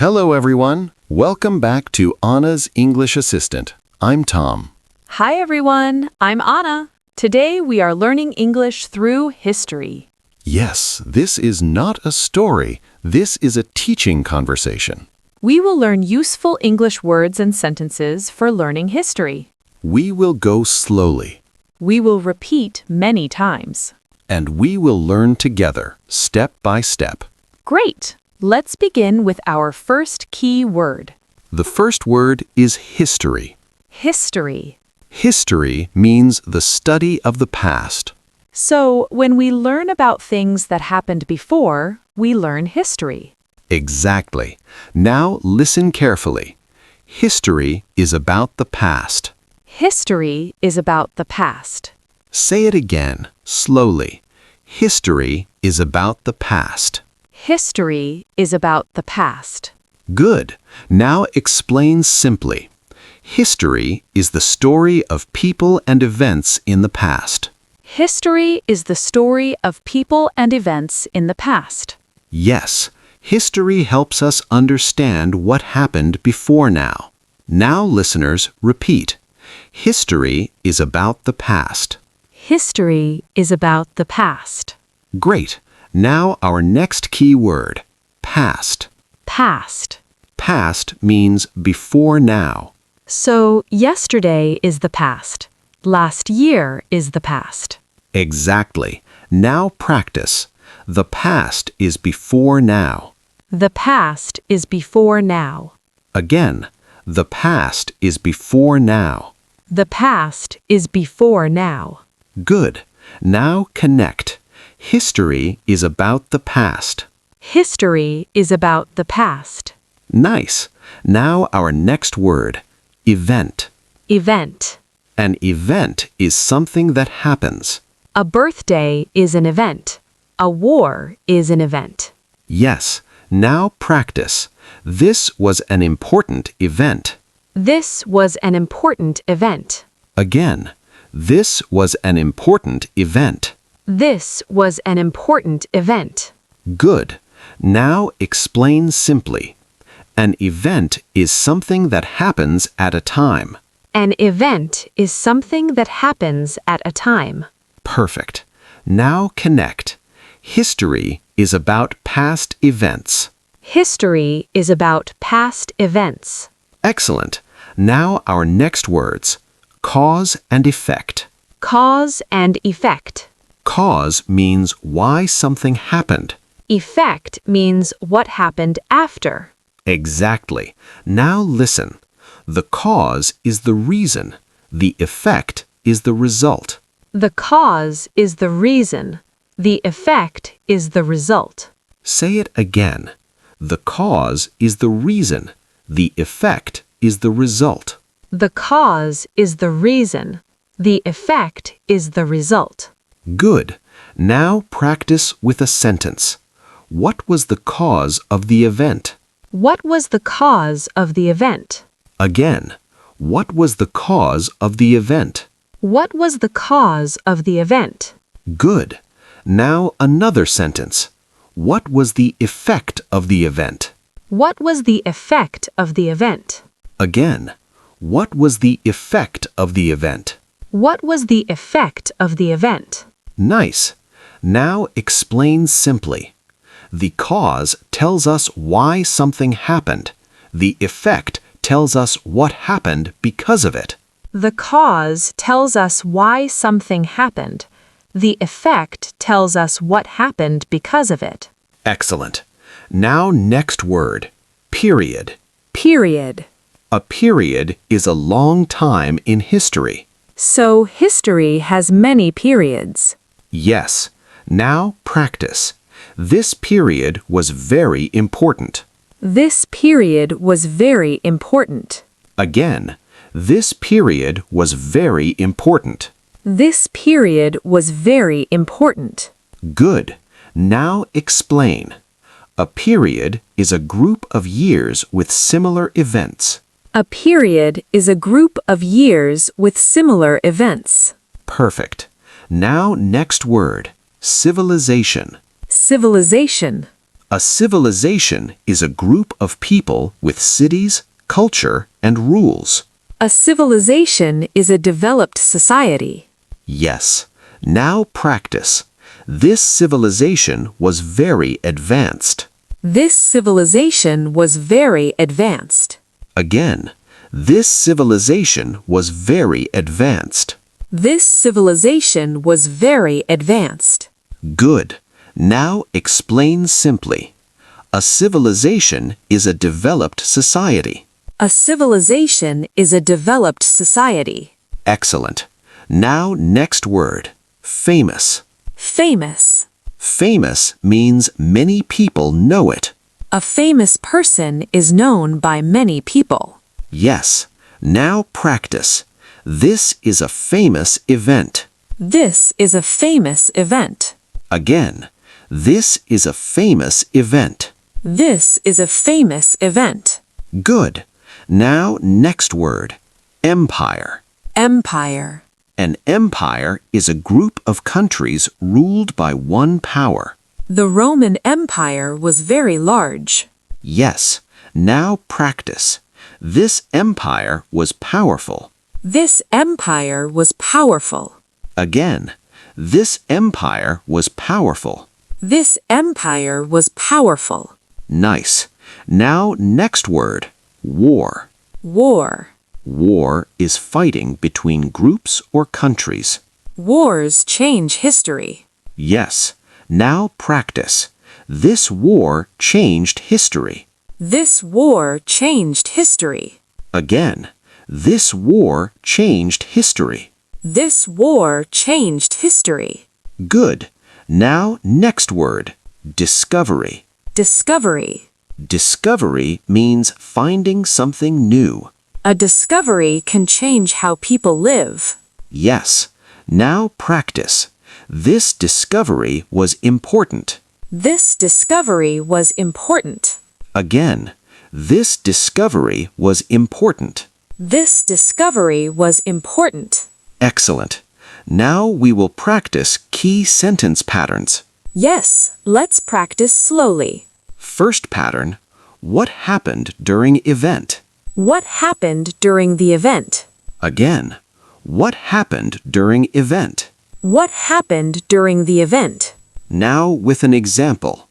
Hello, everyone. Welcome back to Aana's English Assistant. I'm Tom. Hi everyone, I'm Aana. Today we are learning English through history. Yes, this is not a story. This is a teaching conversation. We will learn useful English words and sentences for learning history. We will go slowly, We will repeat many times. and we will learn together, step by step. Great! Let's begin with our first key word. The first word is history. History. History means the study of the past. So, when we learn about things that happened before, we learn history. Exactly. Now listen carefully. History is about the past. History is about the past. Say it again, slowly. History is about the past. History is about the past. Good. Now explain simply. History is the story of people and events in the past. History is the story of people and events in the past. Yes, history helps us understand what happened before now. Now, listeners, repeat. History is about the past. History is about the past. Great. Now our next key word, past. Past. Past means before now. So, yesterday is the past. Last year is the past. Exactly. Now practice. The past is before now. The past is before now. Again, the past is before now. The past is before now. Good. Now connect. History is about the past. History is about the past. Nice. Now our next word, event. Event. An event is something that happens. A birthday is an event. A war is an event. Yes. Now practice. This was an important event. This was an important event. Again, this was an important event. This was an important event. Good. Now explain simply. An event is something that happens at a time. An event is something that happens at a time. Perfect. Now connect. History is about past events. History is about past events. Excellent. Now our next words, cause and effect. Cause and effect. Cause means why something happened. Effect means what happened after. Exactly. Now listen. The cause is the reason. The effect is the result. The cause is the reason. The effect is the result. Say it again. The cause is the reason. The effect is the result. The cause is the reason. The effect is the result. Good. Now practice with a sentence. What was the cause of the event? What was the cause of the event? Again. What was the cause of the event? What was the cause of the event? Good. Now another sentence. What was the effect of the event? What was the effect of the event? Again. What was the effect of the event? What was the effect of the event? Nice. Now explain simply. The cause tells us why something happened. The effect tells us what happened because of it. The cause tells us why something happened. The effect tells us what happened because of it. Excellent. Now next word, period. Period. A period is a long time in history. So history has many periods. Yes. Now practice. This period was very important. This period was very important. Again, this period was very important. This period was very important. Good. Now explain. A period is a group of years with similar events. A period is a group of years with similar events. Perfect. Now next word, civilization. Civilization. A civilization is a group of people with cities, culture, and rules. A civilization is a developed society. Yes. Now practice. This civilization was very advanced. This civilization was very advanced. Again. This civilization was very advanced. This civilization was very advanced. Good. Now explain simply. A civilization is a developed society. A civilization is a developed society. Excellent. Now next word. Famous. Famous. Famous means many people know it. A famous person is known by many people. Yes. Now practice. This is a famous event. This is a famous event. Again. This is a famous event. This is a famous event. Good. Now next word. Empire. Empire. An empire is a group of countries ruled by one power. The Roman Empire was very large. Yes. Now practice. This empire was powerful. This empire was powerful. Again. This empire was powerful. This empire was powerful. Nice. Now next word. War. War. War is fighting between groups or countries. Wars change history. Yes. Now practice. This war changed history. This war changed history. Again. This war changed history. This war changed history. Good. Now next word. Discovery. Discovery. Discovery means finding something new. A discovery can change how people live. Yes. Now practice. This discovery was important. This discovery was important. Again. This discovery was important. This discovery was important. Excellent. Now we will practice key sentence patterns. Yes, let's practice slowly. First pattern. What happened during event? What happened during the event? Again. What happened during event? What happened during the event? Now with an example.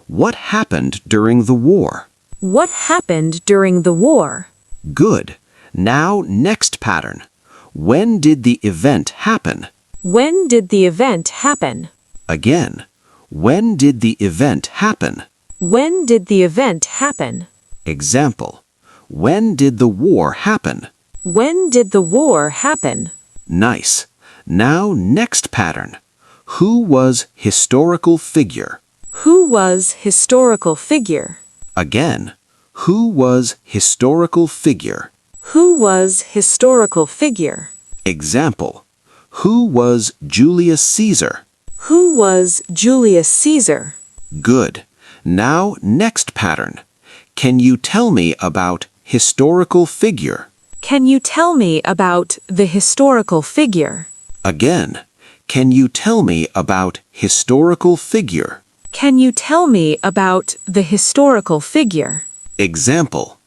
What happened during the war? What happened during the war? Good. Now next pattern. When did the event happen? When did the event happen? Again. When did the event happen? When did the event happen? Example. When did the war happen? When did the war happen? Nice. Now next pattern. Who was historical figure? Who was historical figure? Again. Who was historical figure? Who was historical figure? Example. Who was Julius Caesar? Who was Julius Caesar? Good. Now next pattern. Can you tell me about historical figure? Can you tell me about the historical figure? Again. Can you tell me about historical figure? Can you tell me about the historical figure? Example.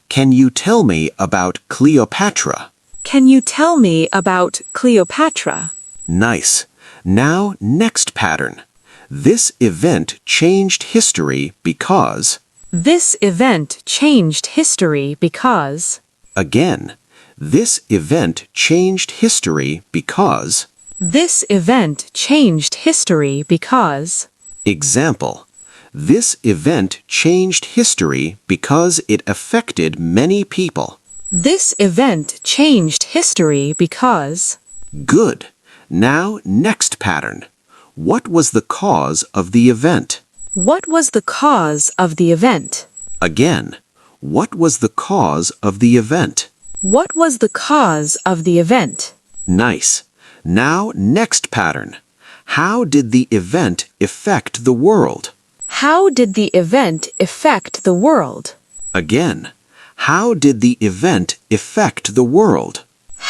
Can you tell me about Cleopatra? Can you tell me about Cleopatra? Nice. Now next pattern. This event changed history because. This event changed history because. Again. This event changed history because. This event changed history because. Example. This event changed history because it affected many people. This event changed history because. Good. Now next pattern. What was the cause of the event? What was the cause of the event? Again. What was the cause of the event? What was the cause of the event? Nice. Now next pattern. How did the event affect the world? How did the event affect the world? Again. How did the event affect the world?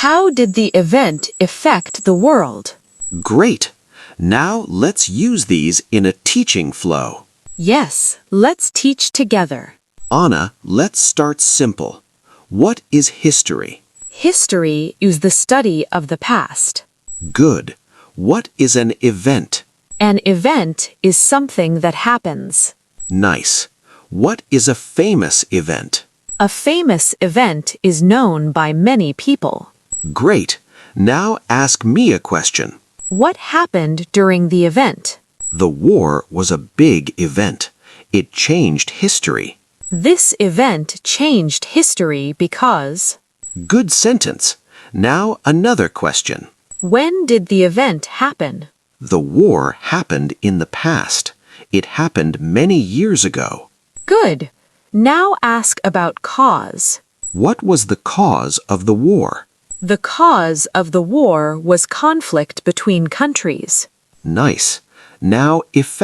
How did the event affect the world? Great. Now let's use these in a teaching flow. Yes, let's teach together. Aana, let's start simple. What is history? History is the study of the past. Good. What is an event? An event is something that happens. Nice. What is a famous event? A famous event is known by many people. Great. Now ask me a question. What happened during the event? The war was a big event. It changed history. This event changed history because... Good sentence. Now another question. When did the event happen? The war happened in the past. It happened many years ago. Good. Now ask about cause. What was the cause of the war? The cause of the war was conflict between countries. Nice. Now effect.